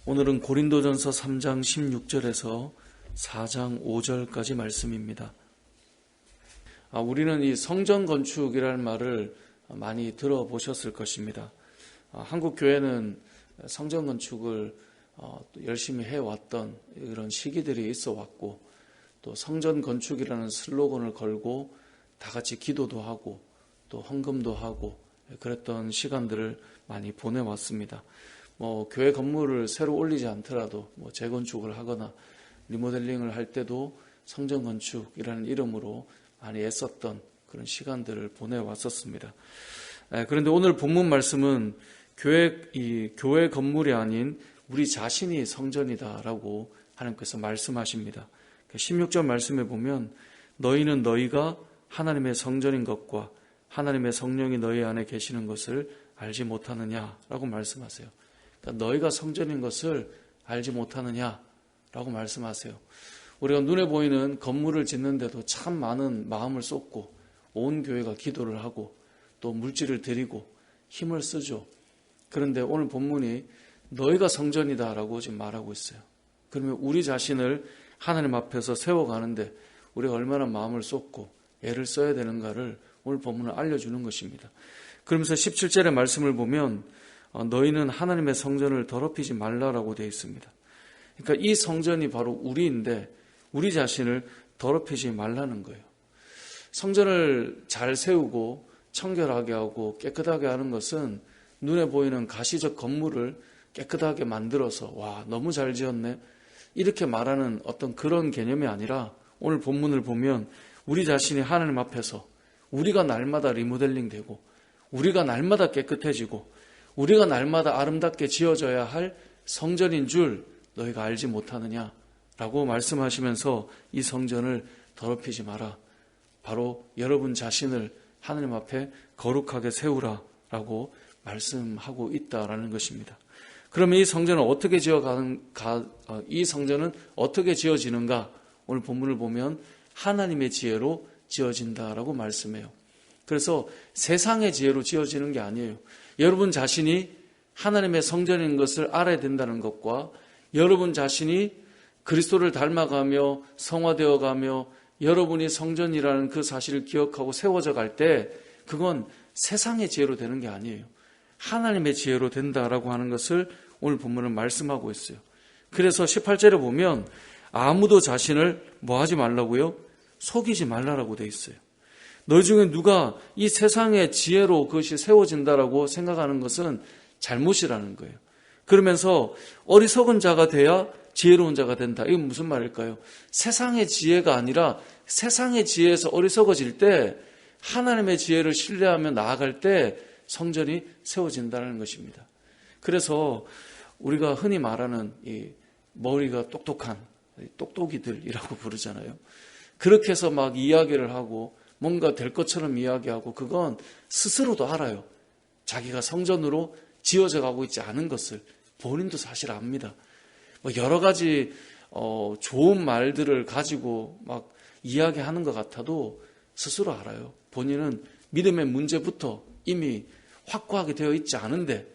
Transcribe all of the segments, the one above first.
오늘은 고린도전서 3장 16절에서 4장 5절까지 말씀입니다. 우리는 이 성전 건축이라는 말을 많이 들어보셨을 것입니다. 한국 교회는 성전 건축을 열심히 해왔던 이런 시기들이 있어 왔고, 또 성전 건축이라는 슬로건을 걸고 다 같이 기도도 하고 또 헌금도 하고 그랬던 시간들을 많이 보내왔습니다. 교회 건물을 새로 올리지 않더라도 재건축을 하거나 리모델링을 할 때도 성전 건축이라는 이름으로 많이 애썼던 그런 시간들을 보내왔었습니다. 그런데 오늘 본문 말씀은 교회 건물이 아닌 우리 자신이 성전이다라고 하나님께서 말씀하십니다. 16절 말씀에 보면 너희는 너희가 하나님의 성전인 것과 하나님의 성령이 너희 안에 계시는 것을 알지 못하느냐라고 말씀하세요. 그러니까 너희가 성전인 것을 알지 못하느냐라고 말씀하세요. 우리가 눈에 보이는 건물을 짓는데도 참 많은 마음을 쏟고 온 교회가 기도를 하고 또 물질을 드리고 힘을 쓰죠. 그런데 오늘 본문이 너희가 성전이다라고 지금 말하고 있어요. 그러면 우리 자신을 하나님 앞에서 세워가는데 우리가 얼마나 마음을 쏟고 애를 써야 되는가를 오늘 본문은 알려주는 것입니다. 그러면서 17절의 말씀을 보면 너희는 하나님의 성전을 더럽히지 말라라고 되어 있습니다. 그러니까 이 성전이 바로 우리인데 우리 자신을 더럽히지 말라는 거예요. 성전을 잘 세우고 청결하게 하고 깨끗하게 하는 것은 눈에 보이는 가시적 건물을 깨끗하게 만들어서 와 너무 잘 지었네 이렇게 말하는 어떤 그런 개념이 아니라 오늘 본문을 보면 우리 자신이 하나님 앞에서 우리가 날마다 리모델링 되고 우리가 날마다 깨끗해지고 우리가 날마다 아름답게 지어져야 할 성전인 줄 너희가 알지 못하느냐라고 말씀하시면서 이 성전을 더럽히지 마라. 바로 여러분 자신을 하나님 앞에 거룩하게 세우라라고 말씀하고 있다라는 것입니다. 그러면 이 성전은 어떻게 지어지는가? 오늘 본문을 보면 하나님의 지혜로 지어진다라고 말씀해요. 그래서 세상의 지혜로 지어지는 게 아니에요. 여러분 자신이 하나님의 성전인 것을 알아야 된다는 것과 여러분 자신이 그리스도를 닮아가며 성화되어가며 여러분이 성전이라는 그 사실을 기억하고 세워져 갈 때 그건 세상의 지혜로 되는 게 아니에요. 하나님의 지혜로 된다라고 하는 것을 오늘 본문은 말씀하고 있어요. 그래서 18절에 보면 아무도 자신을 뭐 하지 말라고요? 속이지 말라라고 되어 있어요. 너희 중에 누가 이 세상의 지혜로 그것이 세워진다라고 생각하는 것은 잘못이라는 거예요. 그러면서 어리석은 자가 돼야 지혜로운 자가 된다. 이건 무슨 말일까요? 세상의 지혜가 아니라 세상의 지혜에서 어리석어질 때 하나님의 지혜를 신뢰하며 나아갈 때 성전이 세워진다는 것입니다. 그래서 우리가 흔히 말하는 이 머리가 똑똑한 똑똑이들이라고 부르잖아요. 그렇게 해서 막 이야기를 하고 뭔가 될 것처럼 이야기하고 그건 스스로도 알아요. 자기가 성전으로 지어져 가고 있지 않은 것을 본인도 사실 압니다. 여러 가지 좋은 말들을 가지고 막 이야기하는 것 같아도 스스로 알아요. 본인은 믿음의 문제부터 이미 확고하게 되어 있지 않은데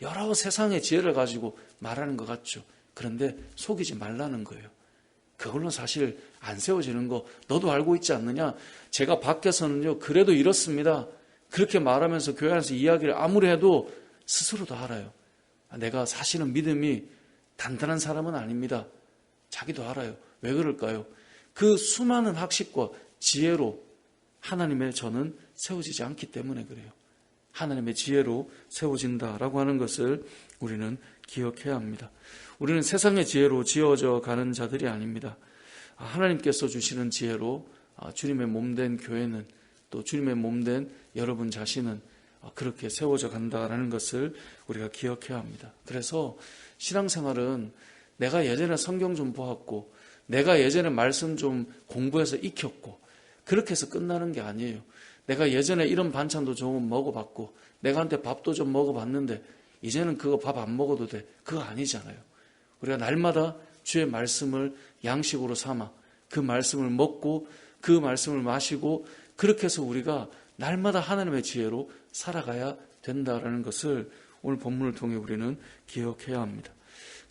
여러 세상의 지혜를 가지고 말하는 것 같죠. 그런데 속이지 말라는 거예요. 그걸로 사실 안 세워지는 거 너도 알고 있지 않느냐? 제가 밖에서는요 그래도 이렇습니다. 그렇게 말하면서 교회 안에서 이야기를 아무리 해도 스스로도 알아요. 내가 사실은 믿음이 단단한 사람은 아닙니다. 자기도 알아요. 왜 그럴까요? 그 수많은 학식과 지혜로 하나님의 저는 세워지지 않기 때문에 그래요. 하나님의 지혜로 세워진다라고 하는 것을 우리는 기억해야 합니다. 우리는 세상의 지혜로 지어져 가는 자들이 아닙니다. 하나님께서 주시는 지혜로 주님의 몸된 교회는 또 주님의 몸된 여러분 자신은 그렇게 세워져 간다라는 것을 우리가 기억해야 합니다. 그래서 신앙생활은 내가 예전에 성경 좀 보았고 내가 예전에 말씀 좀 공부해서 익혔고 그렇게 해서 끝나는 게 아니에요. 내가 예전에 이런 반찬도 좀 먹어봤고 내가 한테 밥도 좀 먹어봤는데 이제는 그거 밥 안 먹어도 돼. 그거 아니잖아요. 우리가 날마다 주의 말씀을 양식으로 삼아 그 말씀을 먹고 그 말씀을 마시고 그렇게 해서 우리가 날마다 하나님의 지혜로 살아가야 된다라는 것을 오늘 본문을 통해 우리는 기억해야 합니다.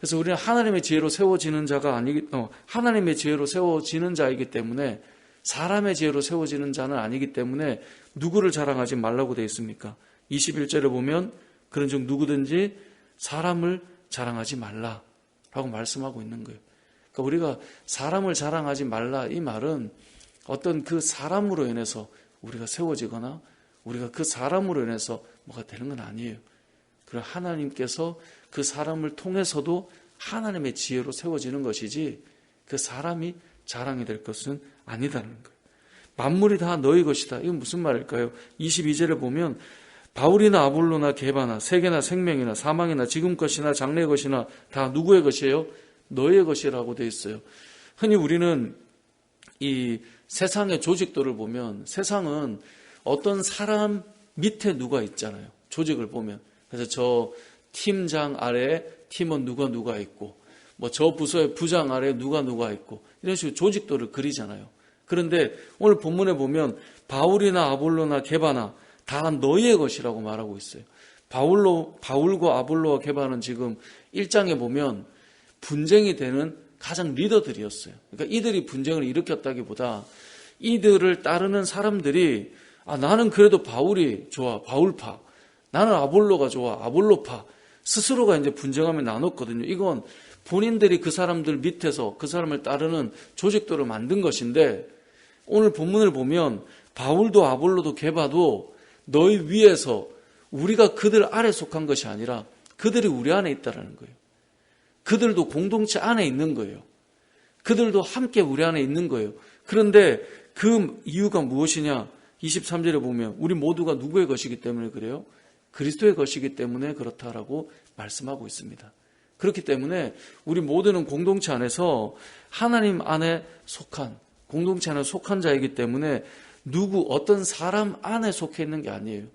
그래서 우리는 하나님의 지혜로 세워지는 하나님의 지혜로 세워지는 자이기 때문에, 사람의 지혜로 세워지는 자는 아니기 때문에 누구를 자랑하지 말라고 되어 있습니까? 21절에 보면 그런즉 누구든지 사람을 자랑하지 말라라고 말씀하고 있는 거예요. 그러니까 우리가 사람을 자랑하지 말라, 이 말은 어떤 그 사람으로 인해서 우리가 세워지거나 우리가 그 사람으로 인해서 뭐가 되는 건 아니에요. 그리고 하나님께서 그 사람을 통해서도 하나님의 지혜로 세워지는 것이지 그 사람이 자랑이 될 것은 아니다는 거예요. 만물이 다 너희 것이다. 이건 무슨 말일까요? 22절에 보면 바울이나 아볼로나 게바나 세계나 생명이나 사망이나 지금 것이나 장래 것이나 다 누구의 것이에요? 너의 것이라고 되어 있어요. 흔히 우리는 이 세상의 조직도를 보면 세상은 어떤 사람 밑에 누가 있잖아요. 조직을 보면. 그래서 저 팀장 아래에 팀원 누가 있고, 뭐 저 부서의 부장 아래에 누가 있고, 이런 식으로 조직도를 그리잖아요. 그런데 오늘 본문에 보면 바울이나 아볼로나 게바나 다 너희의 것이라고 말하고 있어요. 바울과 아볼로와 게바는 지금 1장에 보면 분쟁이 되는 가장 리더들이었어요. 그러니까 이들이 분쟁을 일으켰다기보다 이들을 따르는 사람들이 나는 그래도 바울이 좋아, 바울파. 나는 아볼로가 좋아, 아볼로파. 스스로가 이제 분쟁하며 나눴거든요. 이건 본인들이 그 사람들 밑에서 그 사람을 따르는 조직도를 만든 것인데, 오늘 본문을 보면 바울도 아볼로도 게바도 너희 위에서, 우리가 그들 아래 속한 것이 아니라 그들이 우리 안에 있다라는 거예요. 그들도 공동체 안에 있는 거예요. 그들도 함께 우리 안에 있는 거예요. 그런데 그 이유가 무엇이냐? 23절에 보면 우리 모두가 누구의 것이기 때문에 그래요? 그리스도의 것이기 때문에 그렇다라고 말씀하고 있습니다. 그렇기 때문에 우리 모두는 공동체 안에서 하나님 안에 속한, 공동체 안에 속한 자이기 때문에 어떤 사람 안에 속해 있는 게 아니에요.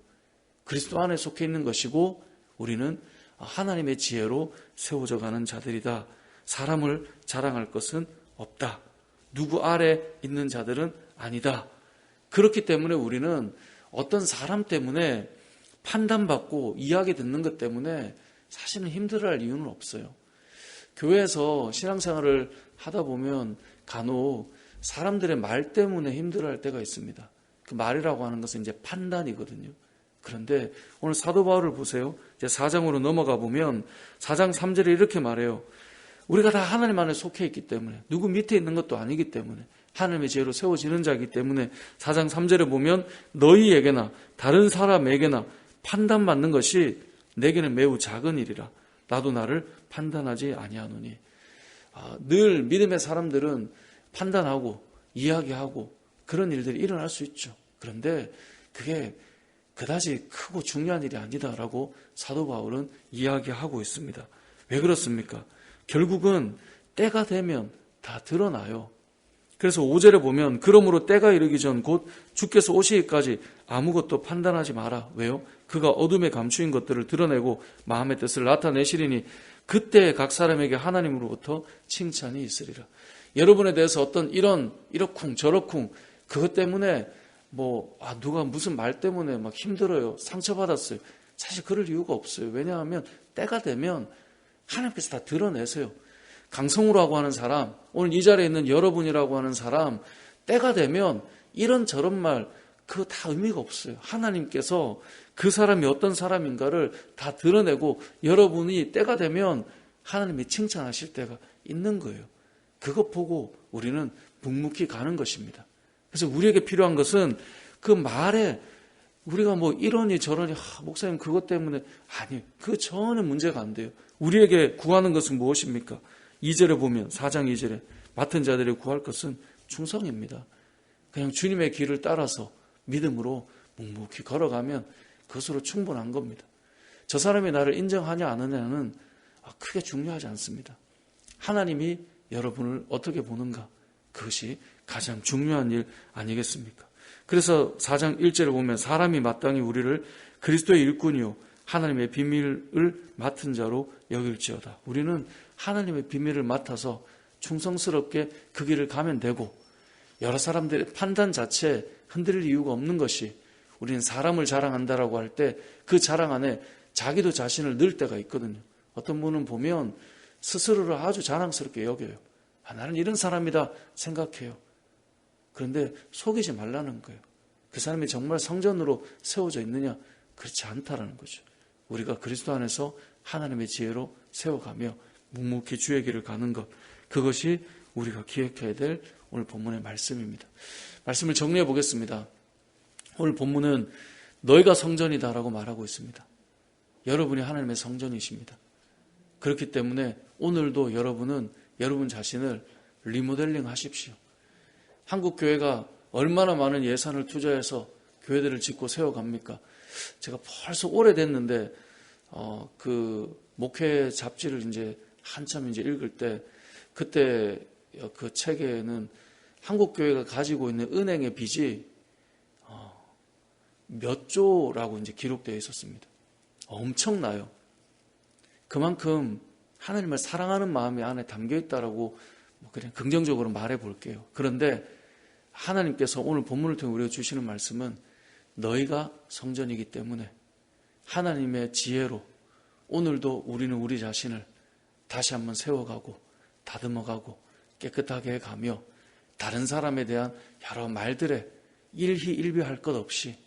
그리스도 안에 속해 있는 것이고, 우리는 하나님의 지혜로 세워져 가는 자들이다. 사람을 자랑할 것은 없다. 누구 아래 있는 자들은 아니다. 그렇기 때문에 우리는 어떤 사람 때문에 판단받고 이야기 듣는 것 때문에 사실은 힘들어할 이유는 없어요. 교회에서 신앙생활을 하다 보면 간혹 사람들의 말 때문에 힘들어할 때가 있습니다. 그 말이라고 하는 것은 이제 판단이거든요. 그런데 오늘 사도 바울을 보세요. 이제 4장으로 넘어가 보면 4장 3절에 이렇게 말해요. 우리가 다 하나님 안에 속해 있기 때문에, 누구 밑에 있는 것도 아니기 때문에, 하나님의 지혜로 세워지는 자이기 때문에 4장 3절에 보면 너희에게나 다른 사람에게나 판단받는 것이 내게는 매우 작은 일이라. 나도 나를 판단하지 아니하노니. 늘 믿음의 사람들은 판단하고 이야기하고 그런 일들이 일어날 수 있죠. 그런데 그게 그다지 크고 중요한 일이 아니다라고 사도 바울은 이야기하고 있습니다. 왜 그렇습니까? 결국은 때가 되면 다 드러나요. 그래서 5절에 보면 그러므로 때가 이르기 전 곧 주께서 오시기까지 아무것도 판단하지 마라. 왜요? 그가 어둠에 감추인 것들을 드러내고 마음의 뜻을 나타내시리니 그때 각 사람에게 하나님으로부터 칭찬이 있으리라. 여러분에 대해서 어떤 이러쿵 저러쿵 그것 때문에 누가 무슨 말 때문에 막 힘들어요, 상처받았어요. 사실 그럴 이유가 없어요. 왜냐하면 때가 되면 하나님께서 다 드러내세요. 강성우라고 하는 사람, 오늘 이 자리에 있는 여러분이라고 하는 사람, 때가 되면 이런저런 말 그거 다 의미가 없어요. 하나님께서 그 사람이 어떤 사람인가를 다 드러내고 여러분이 때가 되면 하나님이 칭찬하실 때가 있는 거예요. 그것 보고 우리는 묵묵히 가는 것입니다. 그래서 우리에게 필요한 것은 그 말에 우리가 이러니 저러니 목사님 그것 때문에 아니, 그거 전혀 문제가 안 돼요. 우리에게 구하는 것은 무엇입니까? 2절에 보면 4장 2절에 맡은 자들이 구할 것은 충성입니다. 그냥 주님의 길을 따라서 믿음으로 묵묵히 걸어가면 그것으로 충분한 겁니다. 저 사람이 나를 인정하냐 안 하냐는 크게 중요하지 않습니다. 하나님이 여러분을 어떻게 보는가, 그것이 가장 중요한 일 아니겠습니까? 그래서 4장 1절에 보면 사람이 마땅히 우리를 그리스도의 일꾼이요 하나님의 비밀을 맡은 자로 여길지어다. 우리는 하나님의 비밀을 맡아서 충성스럽게 그 길을 가면 되고, 여러 사람들의 판단 자체에 흔들릴 이유가 없는 것이, 우리는 사람을 자랑한다라고 할 때 그 자랑 안에 자기도 자신을 넣을 때가 있거든요. 어떤 분은 보면 스스로를 아주 자랑스럽게 여겨요. 나는 이런 사람이다 생각해요. 그런데 속이지 말라는 거예요. 그 사람이 정말 성전으로 세워져 있느냐? 그렇지 않다라는 거죠. 우리가 그리스도 안에서 하나님의 지혜로 세워가며 묵묵히 주의 길을 가는 것, 그것이 우리가 기억해야 될 오늘 본문의 말씀입니다. 말씀을 정리해 보겠습니다. 오늘 본문은 너희가 성전이다라고 말하고 있습니다. 여러분이 하나님의 성전이십니다. 그렇기 때문에 오늘도 여러분은 여러분 자신을 리모델링 하십시오. 한국 교회가 얼마나 많은 예산을 투자해서 교회들을 짓고 세워갑니까? 제가 벌써 오래됐는데 그 목회 잡지를 이제 한참 이제 읽을 때 그때 그 책에는 한국 교회가 가지고 있는 은행의 빚이 몇 조라고 이제 기록되어 있었습니다. 엄청나요. 그만큼 하나님을 사랑하는 마음이 안에 담겨 있다라고 그냥 긍정적으로 말해 볼게요. 그런데 하나님께서 오늘 본문을 통해 우리가 주시는 말씀은 너희가 성전이기 때문에 하나님의 지혜로 오늘도 우리는 우리 자신을 다시 한번 세워가고 다듬어가고 깨끗하게 해가며 다른 사람에 대한 여러 말들에 일희일비할 것 없이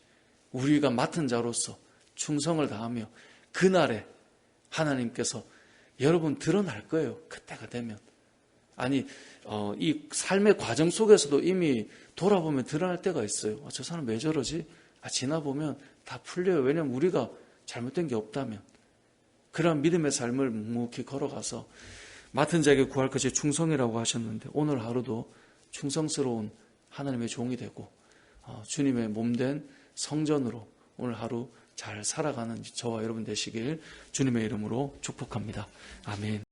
우리가 맡은 자로서 충성을 다하며 그날에 하나님께서 여러분 드러날 거예요. 그때가 되면. 아니 이 삶의 과정 속에서도 이미 돌아보면 드러날 때가 있어요. 저 사람 왜 저러지? 지나보면 다 풀려요. 왜냐하면 우리가 잘못된 게 없다면. 그러한 믿음의 삶을 묵묵히 걸어가서 맡은 자에게 구할 것이 충성이라고 하셨는데 오늘 하루도 충성스러운 하나님의 종이 되고 주님의 몸된 성전으로 오늘 하루 잘 살아가는 저와 여러분 되시길 주님의 이름으로 축복합니다. 아멘.